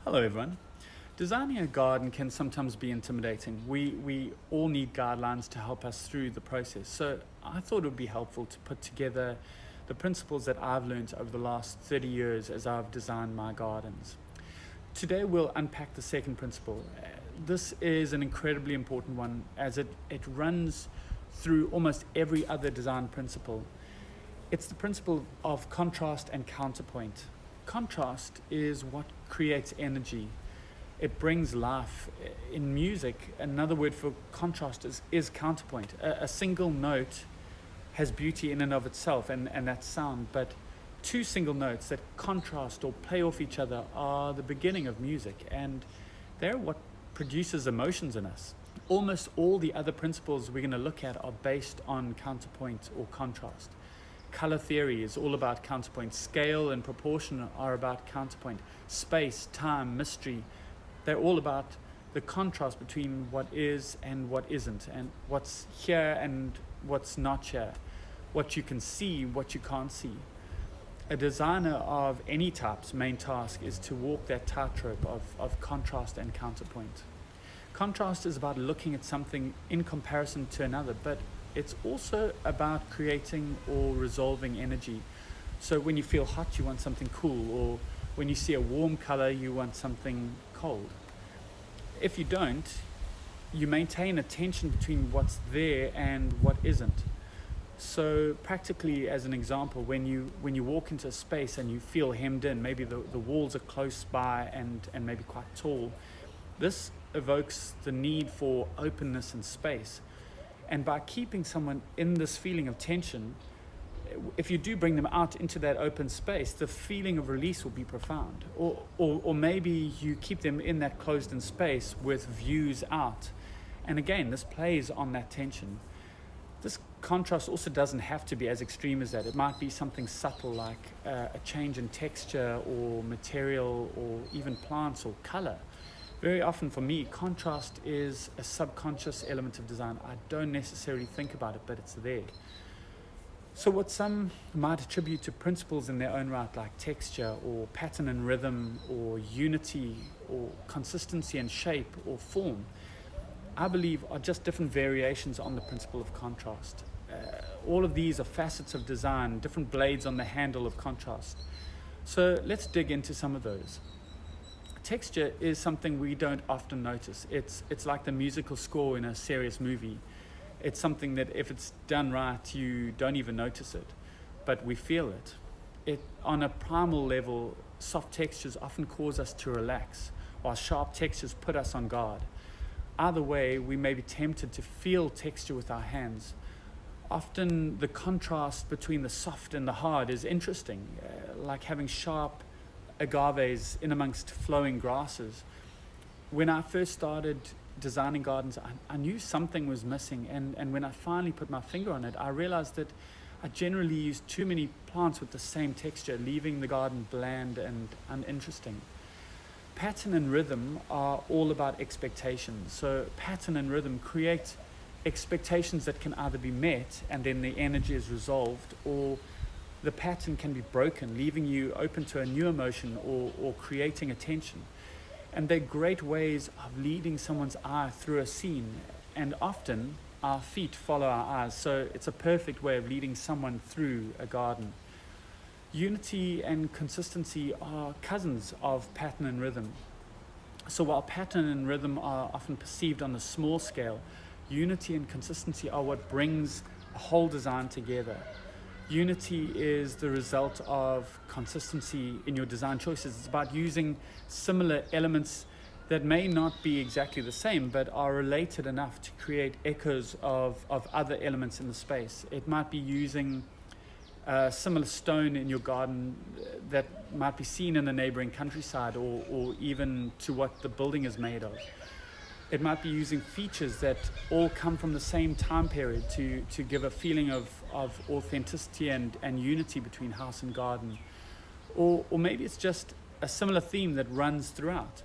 Hello everyone. Designing a garden can sometimes be intimidating. We all need guidelines to help us through the process. So I thought it would be helpful to put together the principles that I've learned over the last 30 years as I've designed my gardens. Today we'll unpack the second principle. This is an incredibly important one as it runs through almost every other design principle. It's the principle of contrast and counterpoint. Contrast is what creates energy. It brings life. In music, another word for contrast is counterpoint. A single note has beauty in and of itself, and that's sound, but two single notes that contrast or play off each other are the beginning of music, and they're what produces emotions in us. Almost all the other principles we're going to look at are based on counterpoint or contrast. Color theory is all about counterpoint. Scale and proportion are about counterpoint. Space, time, mystery, they're all about the contrast between what is and what isn't, and what's here and what's not here, what you can see, what you can't see. A designer of any type's main task is to walk that tightrope of contrast and counterpoint. Contrast is about looking at something in comparison to another, but it's also about creating or resolving energy. So when you feel hot, you want something cool, or when you see a warm color, you want something cold. If you don't, you maintain a tension between what's there and what isn't. So practically, as an example, when you walk into a space and you feel hemmed in, maybe the walls are close by and maybe quite tall, this evokes the need for openness and space. And by keeping someone in this feeling of tension, if you do bring them out into that open space, the feeling of release will be profound. Or maybe you keep them in that closed-in space with views out. And again, this plays on that tension. This contrast also doesn't have to be as extreme as that. It might be something subtle like a change in texture or material or even plants or color. Very often for me, contrast is a subconscious element of design. I don't necessarily think about it, but it's there. So what some might attribute to principles in their own right, like texture or pattern and rhythm or unity or consistency and shape or form, I believe are just different variations on the principle of contrast. All of these are facets of design, different blades on the handle of contrast. So let's dig into some of those. Texture is something we don't often notice. It's like the musical score in a serious movie. It's something that if it's done right, you don't even notice it, but we feel it. On a primal level, soft textures often cause us to relax, while sharp textures put us on guard. Either way, we may be tempted to feel texture with our hands. Often the contrast between the soft and the hard is interesting, like having sharp agaves in amongst flowing grasses. When I first started designing gardens, I knew something was missing, and when I finally put my finger on it, I realized that I generally used too many plants with the same texture, leaving the garden bland and uninteresting. Pattern and rhythm are all about expectations. So pattern and rhythm create expectations that can either be met and then the energy is resolved, or the pattern can be broken, leaving you open to a new emotion or creating a tension. And they're great ways of leading someone's eye through a scene, and often our feet follow our eyes, so it's a perfect way of leading someone through a garden. Unity and consistency are cousins of pattern and rhythm. So while pattern and rhythm are often perceived on a small scale, unity and consistency are what brings a whole design together. Unity is the result of consistency in your design choices. It's about using similar elements that may not be exactly the same, but are related enough to create echoes of other elements in the space. It might be using a similar stone in your garden that might be seen in the neighboring countryside, or even to what the building is made of. It might be using features that all come from the same time period to give a feeling of authenticity and unity between house and garden. Or maybe it's just a similar theme that runs throughout.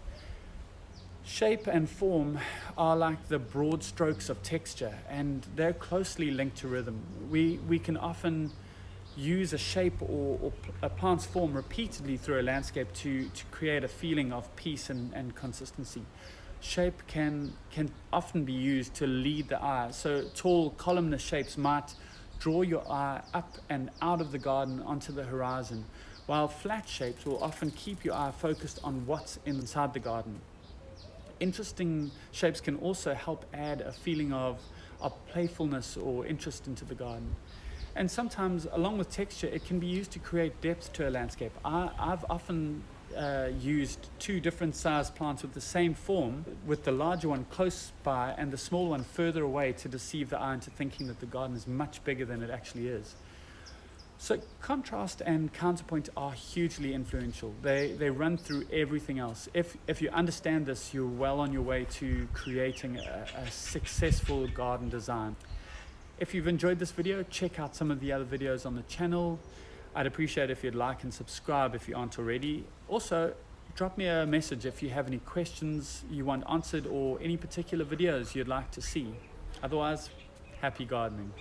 Shape and form are like the broad strokes of texture, and they're closely linked to rhythm. We can often use a shape or a plant's form repeatedly through a landscape to create a feeling of peace and consistency. Shape can often be used to lead the eye. So tall columnar shapes might draw your eye up and out of the garden onto the horizon, while flat shapes will often keep your eye focused on what's inside the garden. Interesting shapes can also help add a feeling of playfulness or interest into the garden. And sometimes, along with texture, it can be used to create depth to a landscape. I've often used two different sized plants with the same form, with the larger one close by and the small one further away, to deceive the eye into thinking that the garden is much bigger than it actually is. So contrast and counterpoint are hugely influential. They run through everything else. If you understand this, you're well on your way to creating a successful garden design. If you've enjoyed this video, check out some of the other videos on the channel. I'd appreciate if you'd like and subscribe if you aren't already. Also, drop me a message if you have any questions you want answered or any particular videos you'd like to see. Otherwise, happy gardening.